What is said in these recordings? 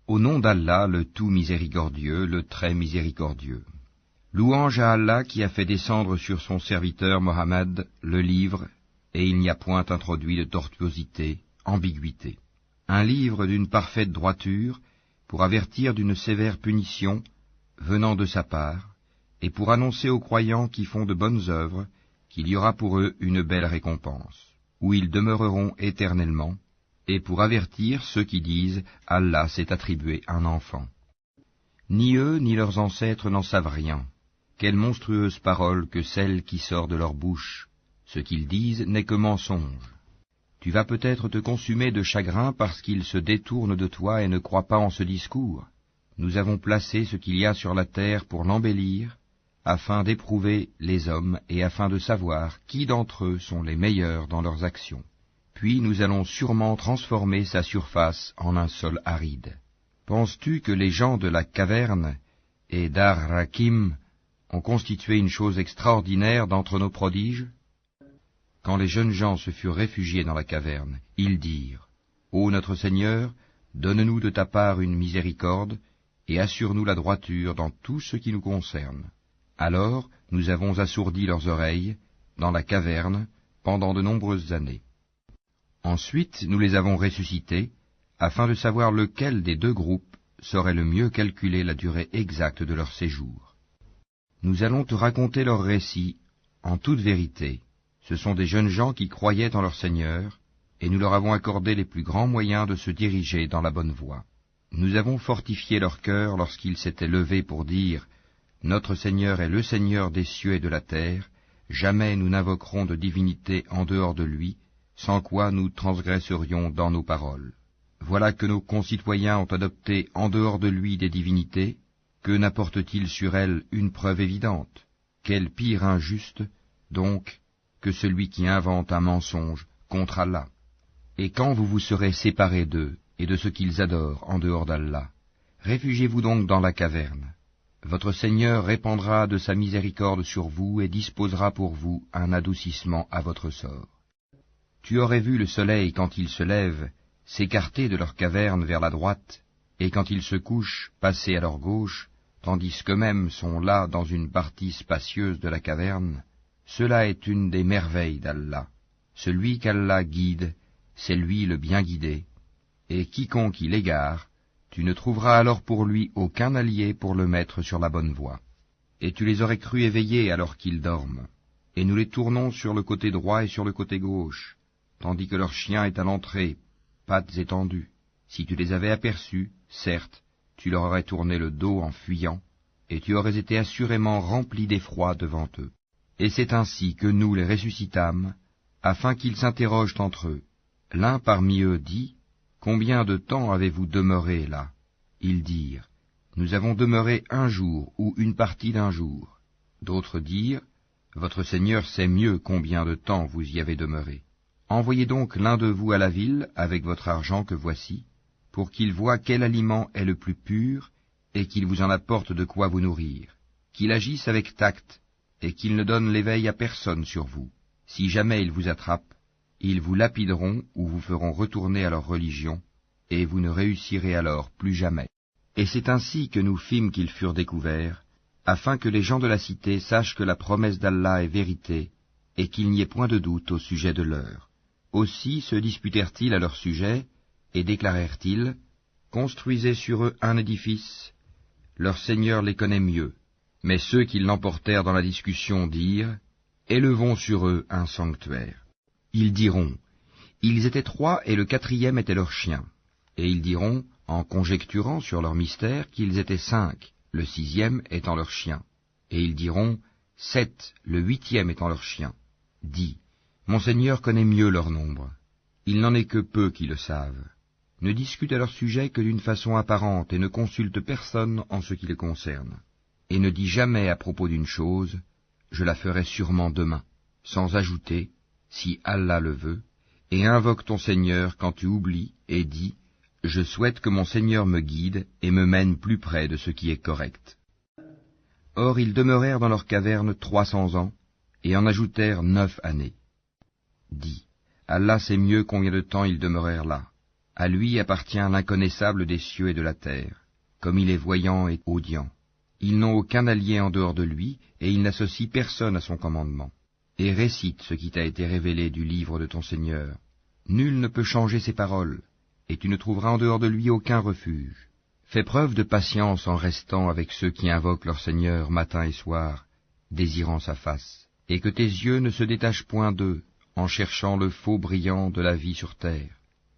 Au nom d'Allah, le tout miséricordieux, le très miséricordieux. Louange à Allah qui a fait descendre sur son serviteur Mohammed le livre, et il n'y a point introduit de tortuosité, ambiguïté. Un livre d'une parfaite droiture, pour avertir d'une sévère punition, venant de sa part, et pour annoncer aux croyants qui font de bonnes œuvres, qu'il y aura pour eux une belle récompense, où ils demeureront éternellement, et pour avertir ceux qui disent « Allah s'est attribué un enfant ». Ni eux ni leurs ancêtres n'en savent rien. Quelle monstrueuse parole que celle qui sort de leur bouche. Ce qu'ils disent n'est que mensonge. Tu vas peut-être te consumer de chagrin parce qu'ils se détournent de toi et ne croient pas en ce discours. Nous avons placé ce qu'il y a sur la terre pour l'embellir, afin d'éprouver les hommes et afin de savoir qui d'entre eux sont les meilleurs dans leurs actions. Puis nous allons sûrement transformer sa surface en un sol aride. Penses-tu que les gens de la caverne et d'Ar-Rakim ont constitué une chose extraordinaire d'entre nos prodiges? Quand les jeunes gens se furent réfugiés dans la caverne, ils dirent « Ô notre Seigneur, donne-nous de ta part une miséricorde, et assure-nous la droiture dans tout ce qui nous concerne. » Alors nous avons assourdi leurs oreilles, dans la caverne, pendant de nombreuses années. Ensuite nous les avons ressuscités, afin de savoir lequel des deux groupes saurait le mieux calculer la durée exacte de leur séjour. Nous allons te raconter leur récit, en toute vérité. Ce sont des jeunes gens qui croyaient en leur Seigneur, et nous leur avons accordé les plus grands moyens de se diriger dans la bonne voie. Nous avons fortifié leur cœur lorsqu'ils s'étaient levés pour dire « Notre Seigneur est le Seigneur des cieux et de la terre, jamais nous n'invoquerons de divinité en dehors de lui, sans quoi nous transgresserions dans nos paroles. Voilà que nos concitoyens ont adopté en dehors de lui des divinités, que n'apporte-t-il sur elles une preuve évidente? Quel pire injuste, donc, que celui qui invente un mensonge contre Allah. Et quand vous vous serez séparés d'eux et de ce qu'ils adorent en dehors d'Allah, réfugiez-vous donc dans la caverne. Votre Seigneur répandra de sa miséricorde sur vous et disposera pour vous un adoucissement à votre sort. Tu aurais vu le soleil quand il se lève s'écarter de leur caverne vers la droite, et quand il se couche passer à leur gauche, tandis qu'eux-mêmes sont là dans une partie spacieuse de la caverne. Cela est une des merveilles d'Allah. Celui qu'Allah guide, c'est lui le bien guidé, et quiconque il égare, tu ne trouveras alors pour lui aucun allié pour le mettre sur la bonne voie. Et tu les aurais crus éveillés alors qu'ils dorment, et nous les tournons sur le côté droit et sur le côté gauche, tandis que leur chien est à l'entrée, pattes étendues. Si tu les avais aperçus, certes, tu leur aurais tourné le dos en fuyant, et tu aurais été assurément rempli d'effroi devant eux. Et c'est ainsi que nous les ressuscitâmes, afin qu'ils s'interrogent entre eux. L'un parmi eux dit, « Combien de temps avez-vous demeuré là ?» Ils dirent, « Nous avons demeuré un jour ou une partie d'un jour. » D'autres dirent, « Votre Seigneur sait mieux combien de temps vous y avez demeuré. Envoyez donc l'un de vous à la ville avec votre argent que voici, pour qu'il voie quel aliment est le plus pur, et qu'il vous en apporte de quoi vous nourrir, qu'il agisse avec tact, et qu'ils ne donnent l'éveil à personne sur vous. Si jamais ils vous attrapent, ils vous lapideront ou vous feront retourner à leur religion, et vous ne réussirez alors plus jamais. » Et c'est ainsi que nous fîmes qu'ils furent découverts, afin que les gens de la cité sachent que la promesse d'Allah est vérité, et qu'il n'y ait point de doute au sujet de l'heure. Aussi se disputèrent-ils à leur sujet, et déclarèrent-ils, « Construisez sur eux un édifice, leur Seigneur les connaît mieux. » Mais ceux qui l'emportèrent dans la discussion dirent, « Élevons sur eux un sanctuaire. » Ils diront, « Ils étaient 3 et le 4e était leur chien. » Et ils diront, en conjecturant sur leur mystère, qu'ils étaient 5, le 6e étant leur chien. Et ils diront, 7, le 8e étant leur chien. Dis, mon Seigneur connaît mieux leur nombre. Il n'en est que peu qui le savent. Ne discute à leur sujet que d'une façon apparente et ne consulte personne en ce qui les concerne. Et ne dis jamais à propos d'une chose, je la ferai sûrement demain, sans ajouter, si Allah le veut, et invoque ton Seigneur quand tu oublies et dis, je souhaite que mon Seigneur me guide et me mène plus près de ce qui est correct. Or ils demeurèrent dans leur caverne 300 ans, et en ajoutèrent 9 années. Dis, Allah sait mieux combien de temps ils demeurèrent là. À lui appartient l'inconnaissable des cieux et de la terre, comme il est voyant et audient. Ils n'ont aucun allié en dehors de lui, et il n'associe personne à son commandement. Et récite ce qui t'a été révélé du livre de ton Seigneur. Nul ne peut changer ses paroles, et tu ne trouveras en dehors de lui aucun refuge. Fais preuve de patience en restant avec ceux qui invoquent leur Seigneur matin et soir, désirant sa face, et que tes yeux ne se détachent point d'eux, en cherchant le faux brillant de la vie sur terre.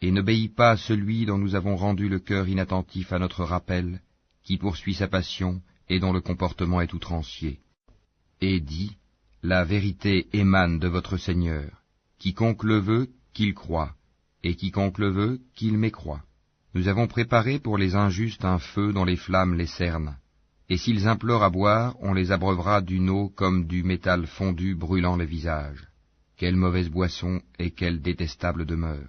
Et n'obéis pas à celui dont nous avons rendu le cœur inattentif à notre rappel, qui poursuit sa passion et dont le comportement est outrancier. Et dis, la vérité émane de votre Seigneur. Quiconque le veut, qu'il croie, et quiconque le veut, qu'il mécroie. Nous avons préparé pour les injustes un feu dont les flammes les cernent. Et s'ils implorent à boire, on les abreuvera d'une eau comme du métal fondu brûlant le visage. Quelle mauvaise boisson et quelle détestable demeure.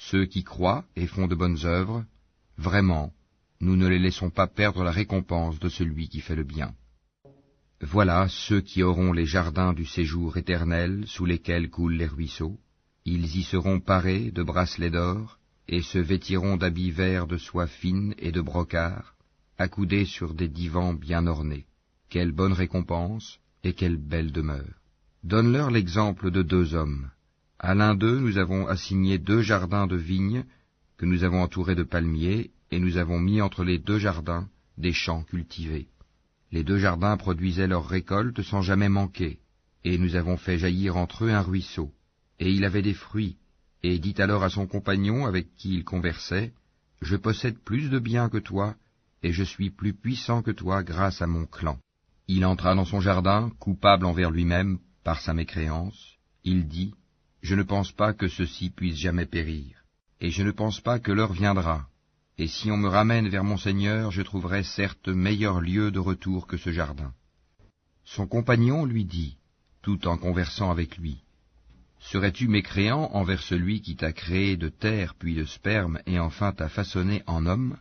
Ceux qui croient et font de bonnes œuvres, vraiment, nous ne les laissons pas perdre la récompense de celui qui fait le bien. Voilà ceux qui auront les jardins du séjour éternel sous lesquels coulent les ruisseaux. Ils y seront parés de bracelets d'or, et se vêtiront d'habits verts de soie fine et de brocart, accoudés sur des divans bien ornés. Quelle bonne récompense, et quelle belle demeure. Donne-leur l'exemple de 2 hommes. À l'un d'eux, nous avons assigné 2 jardins de vignes, que nous avons entourés de palmiers, et nous avons mis entre les 2 jardins des champs cultivés. Les 2 jardins produisaient leurs récoltes sans jamais manquer, et nous avons fait jaillir entre eux un ruisseau. Et il avait des fruits, et dit alors à son compagnon avec qui il conversait, « Je possède plus de biens que toi, et je suis plus puissant que toi grâce à mon clan. » Il entra dans son jardin, coupable envers lui-même par sa mécréance. Il dit, « Je ne pense pas que ceci puisse jamais périr, et je ne pense pas que l'heure viendra. Et si on me ramène vers mon Seigneur, je trouverai certes meilleur lieu de retour que ce jardin. » Son compagnon lui dit, tout en conversant avec lui, « Serais-tu mécréant envers celui qui t'a créé de terre puis de sperme et enfin t'a façonné en homme?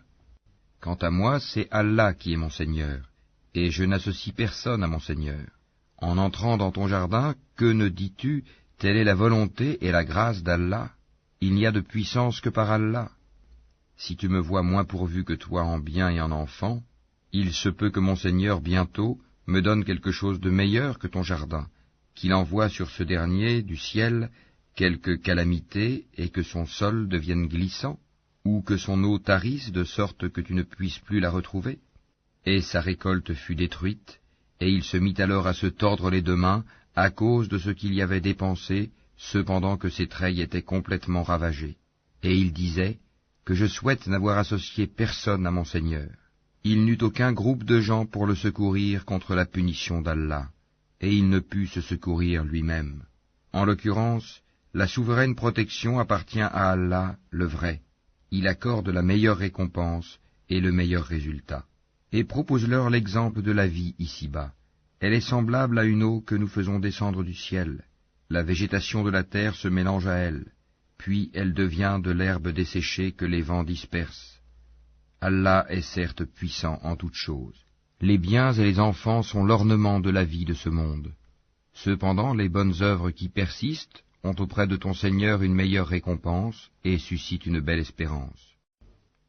Quant à moi, c'est Allah qui est mon Seigneur, et je n'associe personne à mon Seigneur. En entrant dans ton jardin, que ne dis-tu, telle est la volonté et la grâce d'Allah? Il n'y a de puissance que par Allah. Si tu me vois moins pourvu que toi en biens et en enfants, il se peut que mon Seigneur bientôt me donne quelque chose de meilleur que ton jardin, qu'il envoie sur ce dernier du ciel quelque calamité et que son sol devienne glissant, ou que son eau tarisse de sorte que tu ne puisses plus la retrouver. » Et sa récolte fut détruite, et il se mit alors à se tordre les 2 mains à cause de ce qu'il y avait dépensé, cependant que ses treilles étaient complètement ravagées. Et il disait, « Que je souhaite n'avoir associé personne à mon Seigneur. » Il n'eut aucun groupe de gens pour le secourir contre la punition d'Allah, et il ne put se secourir lui-même. En l'occurrence, la souveraine protection appartient à Allah, le vrai. Il accorde la meilleure récompense et le meilleur résultat. Et propose-leur l'exemple de la vie ici-bas. Elle est semblable à une eau que nous faisons descendre du ciel. La végétation de la terre se mélange à elle, puis elle devient de l'herbe desséchée que les vents dispersent. Allah est certes puissant en toutes choses. Les biens et les enfants sont l'ornement de la vie de ce monde. Cependant, les bonnes œuvres qui persistent ont auprès de ton Seigneur une meilleure récompense et suscitent une belle espérance.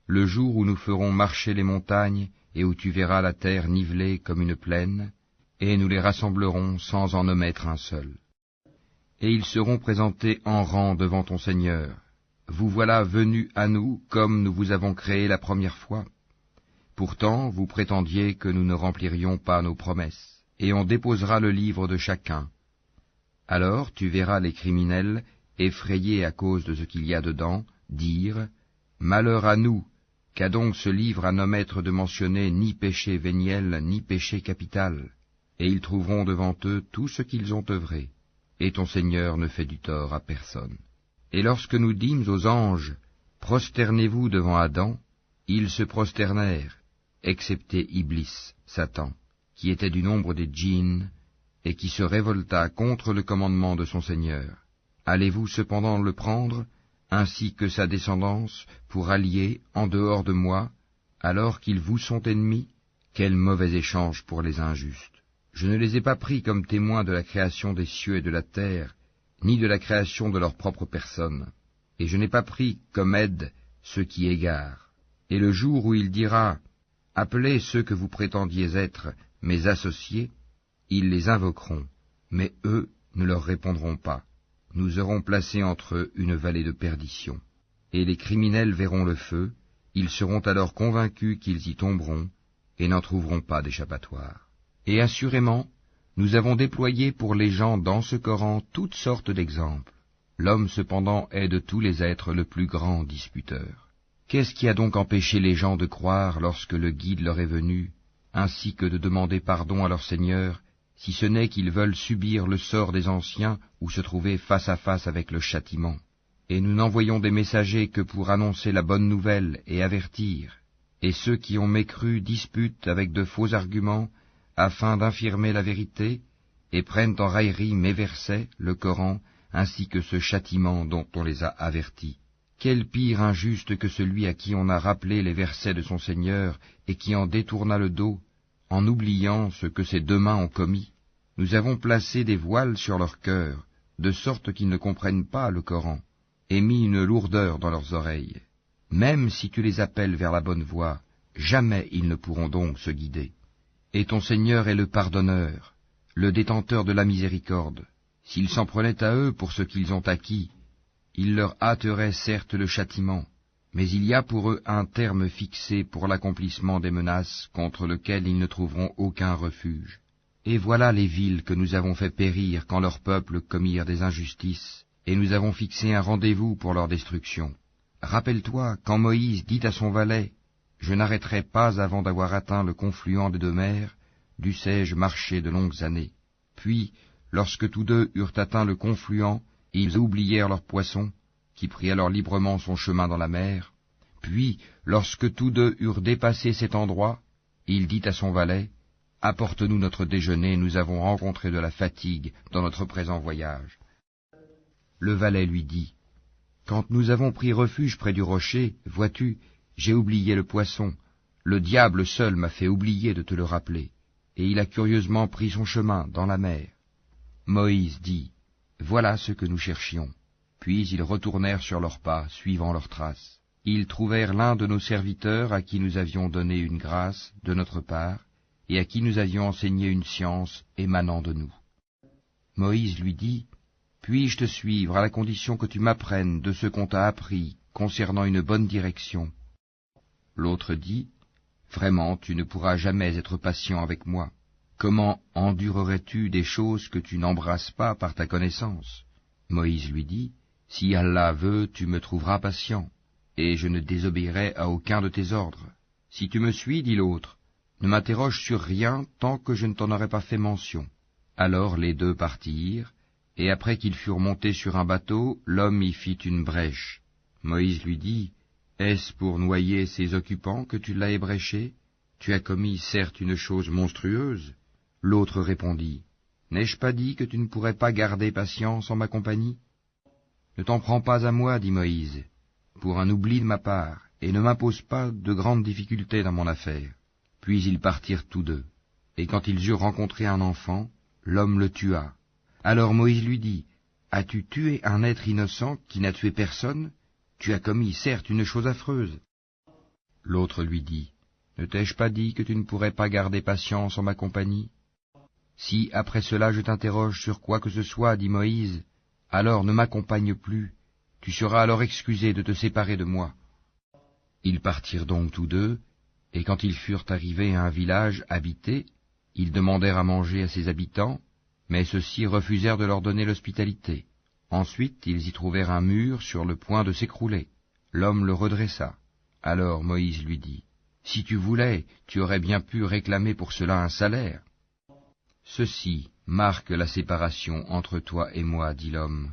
Le jour où nous ferons marcher les montagnes et où tu verras la terre nivelée comme une plaine, et nous les rassemblerons sans en omettre un seul. Et ils seront présentés en rang devant ton Seigneur. Vous voilà venus à nous comme nous vous avons créé la première fois. Pourtant, vous prétendiez que nous ne remplirions pas nos promesses, et on déposera le livre de chacun. Alors tu verras les criminels, effrayés à cause de ce qu'il y a dedans, dire « Malheur à nous, qu'a donc ce livre à n'omettre de mentionner ni péché véniel, ni péché capital ?» Et ils trouveront devant eux tout ce qu'ils ont œuvré, et ton Seigneur ne fait du tort à personne. Et lorsque nous dîmes aux anges, « Prosternez-vous devant Adam », ils se prosternèrent, excepté Iblis, Satan, qui était du nombre des djinns, et qui se révolta contre le commandement de son Seigneur. Allez-vous cependant le prendre, ainsi que sa descendance, pour allier en dehors de moi, alors qu'ils vous sont ennemis? Quel mauvais échange pour les injustes! Je ne les ai pas pris comme témoins de la création des cieux et de la terre, ni de la création de leur propre personne, et je n'ai pas pris comme aide ceux qui égarent. Et le jour où il dira « Appelez ceux que vous prétendiez être mes associés », ils les invoqueront, mais eux ne leur répondront pas. Nous aurons placé entre eux une vallée de perdition. Et les criminels verront le feu, ils seront alors convaincus qu'ils y tomberont, et n'en trouveront pas d'échappatoire. Et assurément, nous avons déployé pour les gens dans ce Coran toutes sortes d'exemples. L'homme cependant est de tous les êtres le plus grand disputeur. Qu'est-ce qui a donc empêché les gens de croire lorsque le guide leur est venu, ainsi que de demander pardon à leur Seigneur, si ce n'est qu'ils veulent subir le sort des anciens ou se trouver face à face avec le châtiment? Et nous n'envoyons des messagers que pour annoncer la bonne nouvelle et avertir, et ceux qui ont mécru disputent avec de faux arguments, afin d'infirmer la vérité, et prennent en raillerie mes versets, le Coran, ainsi que ce châtiment dont on les a avertis. Quel pire injuste que celui à qui on a rappelé les versets de son Seigneur, et qui en détourna le dos, en oubliant ce que ses deux mains ont commis. Nous avons placé des voiles sur leur cœur, de sorte qu'ils ne comprennent pas le Coran, et mis une lourdeur dans leurs oreilles. Même si tu les appelles vers la bonne voie, jamais ils ne pourront donc se guider. Et ton Seigneur est le pardonneur, le détenteur de la miséricorde. S'ils s'en prenaient à eux pour ce qu'ils ont acquis, il leur hâterait certes le châtiment, mais il y a pour eux un terme fixé pour l'accomplissement des menaces contre lequel ils ne trouveront aucun refuge. Et voilà les villes que nous avons fait périr quand leurs peuples commirent des injustices, et nous avons fixé un rendez-vous pour leur destruction. Rappelle-toi quand Moïse dit à son valet, « Je n'arrêterai pas avant d'avoir atteint le confluent des deux mers, dussé-je marcher de longues années. » Puis, lorsque tous deux eurent atteint le confluent, ils oublièrent leurs poissons, qui prit alors librement son chemin dans la mer. Puis, lorsque tous deux eurent dépassé cet endroit, il dit à son valet, « Apporte-nous notre déjeuner, nous avons rencontré de la fatigue dans notre présent voyage. » Le valet lui dit, « Quand nous avons pris refuge près du rocher, vois-tu, j'ai oublié le poisson. Le diable seul m'a fait oublier de te le rappeler. » Et il a curieusement pris son chemin dans la mer. Moïse dit, « Voilà ce que nous cherchions. » Puis ils retournèrent sur leurs pas, suivant leurs traces. Ils trouvèrent l'un de nos serviteurs à qui nous avions donné une grâce de notre part, et à qui nous avions enseigné une science émanant de nous. Moïse lui dit, « Puis-je te suivre à la condition que tu m'apprennes de ce qu'on t'a appris concernant une bonne direction ?» L'autre dit, « Vraiment, tu ne pourras jamais être patient avec moi. Comment endurerais-tu des choses que tu n'embrasses pas par ta connaissance ?» Moïse lui dit, « Si Allah veut, tu me trouveras patient, et je ne désobéirai à aucun de tes ordres. Si tu me suis, dit l'autre, ne m'interroge sur rien tant que je ne t'en aurai pas fait mention. » Alors les deux partirent, et après qu'ils furent montés sur un bateau, l'homme y fit une brèche. Moïse lui dit, « Est-ce pour noyer ces occupants que tu l'as ébréché? Tu as commis certes une chose monstrueuse. » L'autre répondit, « N'ai-je pas dit que tu ne pourrais pas garder patience en ma compagnie? » « Ne t'en prends pas à moi, dit Moïse, pour un oubli de ma part, et ne m'impose pas de grandes difficultés dans mon affaire. » Puis ils partirent tous deux, et quand ils eurent rencontré un enfant, l'homme le tua. Alors Moïse lui dit, « As-tu tué un être innocent qui n'a tué personne? Tu as commis certes une chose affreuse. » L'autre lui dit, « Ne t'ai-je pas dit que tu ne pourrais pas garder patience en ma compagnie? Si après cela je t'interroge sur quoi que ce soit, dit Moïse, alors ne m'accompagne plus, tu seras alors excusé de te séparer de moi. » Ils partirent donc tous deux, et quand ils furent arrivés à un village habité, ils demandèrent à manger à ses habitants, mais ceux-ci refusèrent de leur donner l'hospitalité. Ensuite ils y trouvèrent un mur sur le point de s'écrouler. L'homme le redressa. Alors Moïse lui dit, « Si tu voulais, tu aurais bien pu réclamer pour cela un salaire. » « Ceci marque la séparation entre toi et moi, dit l'homme.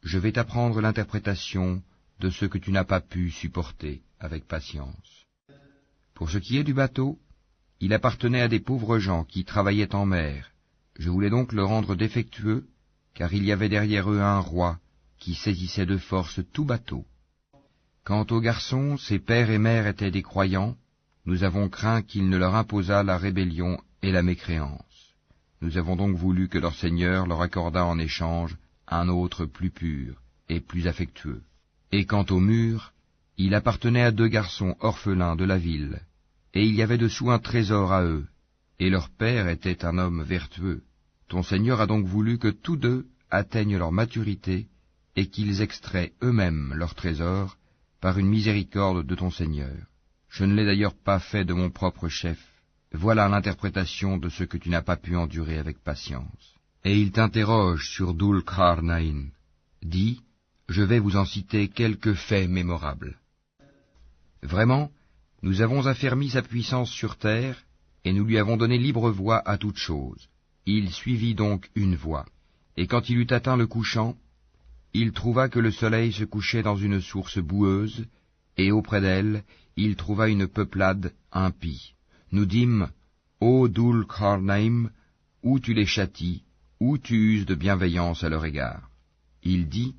Je vais t'apprendre l'interprétation de ce que tu n'as pas pu supporter avec patience. Pour ce qui est du bateau, il appartenait à des pauvres gens qui travaillaient en mer. Je voulais donc le rendre défectueux, car il y avait derrière eux un roi qui saisissait de force tout bateau. Quant aux garçons, ses pères et mères étaient des croyants, nous avons craint qu'il ne leur imposât la rébellion et la mécréance. Nous avons donc voulu que leur Seigneur leur accordât en échange un autre plus pur et plus affectueux. Et quant au mur, Il appartenait à 2 garçons orphelins de la ville, et il y avait dessous un trésor à eux, et leur père était un homme vertueux. Ton Seigneur a donc voulu que tous 2 atteignent leur maturité, et qu'ils extraient eux-mêmes leur trésor, par une miséricorde de ton Seigneur. Je ne l'ai d'ailleurs pas fait de mon propre chef. Voilà l'interprétation de ce que tu n'as pas pu endurer avec patience. Et il t'interroge sur Dhul Qarnayn. Dis, je vais vous en citer quelques faits mémorables. Vraiment, nous avons affermi sa puissance sur terre, et nous lui avons donné libre voie à toute chose. Il suivit donc une voie, et quand il eut atteint le couchant, il trouva que le soleil se couchait dans une source boueuse, et auprès d'elle, il trouva une peuplade impie. Nous dîmes, ô Dhul Qarnayn, ou tu les châties, ou tu uses de bienveillance à leur égard. Il dit,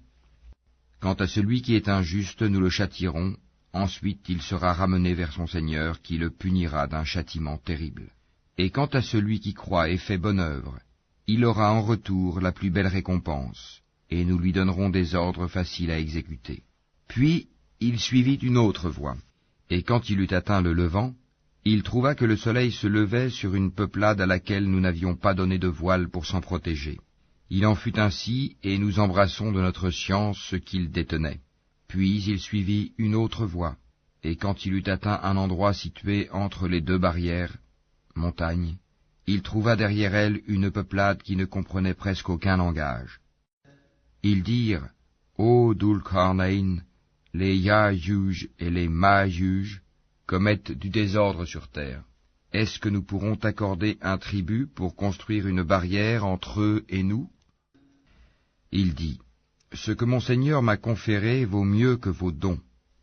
quant à celui qui est injuste, nous le châtierons, ensuite il sera ramené vers son Seigneur, qui le punira d'un châtiment terrible. Et quant à celui qui croit et fait bonne œuvre, il aura en retour la plus belle récompense, et nous lui donnerons des ordres faciles à exécuter. Puis il suivit une autre voie, et quand il eut atteint le levant, il trouva que le soleil se levait sur une peuplade à laquelle nous n'avions pas donné de voile pour s'en protéger. Il en fut ainsi, et nous embrassons de notre science ce qu'il détenait. Puis il suivit une autre voie, et quand il eut atteint un endroit situé entre les 2 barrières, montagnes, il trouva derrière elle une peuplade qui ne comprenait presque aucun langage. Ils dirent, ô Dhul Qarnayn, les Ya'juj et les Ma'juj commettent du désordre sur terre. Est-ce que nous pourrons t'accorder un tribut pour construire une barrière entre eux et nous? Il dit, ce que mon Seigneur m'a conféré vaut mieux que vos dons.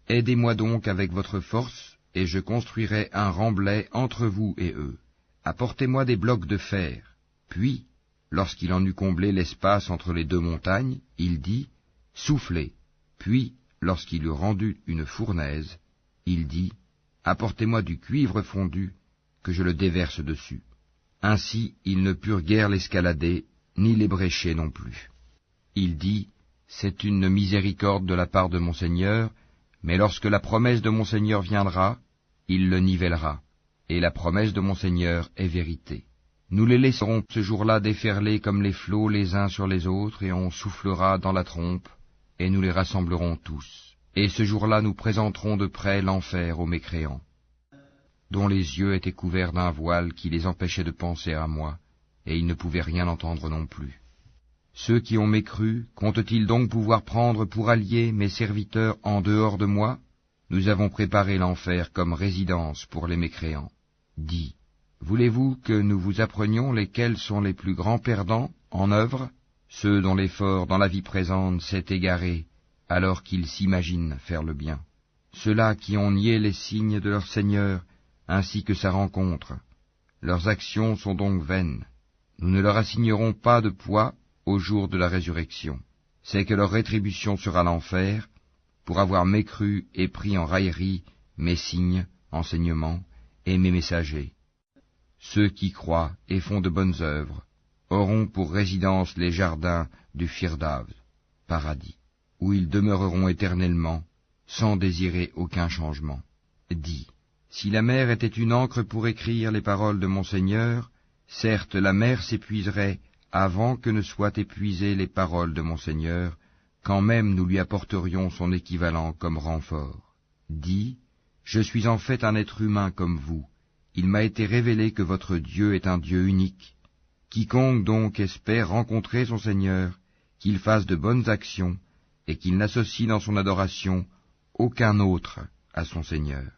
Aidez-moi donc avec votre force, et je construirai un remblai entre vous et eux. Apportez-moi des blocs de fer. Puis, lorsqu'il en eut comblé l'espace entre les 2 montagnes, il dit, soufflez. Puis, lorsqu'il eut rendu une fournaise, il dit, apportez-moi du cuivre fondu, que je le déverse dessus. Ainsi, ils ne purent guère l'escalader, ni l'ébrécher non plus. Il dit, c'est une miséricorde de la part de mon Seigneur, mais lorsque la promesse de mon Seigneur viendra, il le nivellera, et la promesse de mon Seigneur est vérité. Nous les laisserons ce jour-là déferler comme les flots les uns sur les autres, et on soufflera dans la trompe, et nous les rassemblerons tous. Et ce jour-là nous présenterons de près l'enfer aux mécréants, dont les yeux étaient couverts d'un voile qui les empêchait de penser à moi, et ils ne pouvaient rien entendre non plus. Ceux qui ont mécru, comptent-ils donc pouvoir prendre pour alliés mes serviteurs en dehors de moi? Nous avons préparé l'enfer comme résidence pour les mécréants. Dis, voulez-vous que nous vous apprenions lesquels sont les plus grands perdants en œuvre? Ceux dont l'effort dans la vie présente s'est égaré, alors qu'ils s'imaginent faire le bien. Ceux-là qui ont nié les signes de leur Seigneur, ainsi que sa rencontre. Leurs actions sont donc vaines. Nous ne leur assignerons pas de poids au jour de la résurrection. C'est que leur rétribution sera l'enfer, pour avoir mécru et pris en raillerie mes signes, enseignements, et mes messagers. Ceux qui croient et font de bonnes œuvres auront pour résidence les jardins du Firdaus, paradis, où ils demeureront éternellement, sans désirer aucun changement. Dis, si la mer était une encre pour écrire les paroles de mon Seigneur, certes la mer s'épuiserait avant que ne soient épuisées les paroles de mon Seigneur, quand même nous lui apporterions son équivalent comme renfort. Dis, je suis en fait un être humain comme vous. Il m'a été révélé que votre Dieu est un Dieu unique. Quiconque donc espère rencontrer son Seigneur, qu'il fasse de bonnes actions, et qu'il n'associe dans son adoration aucun autre à son Seigneur.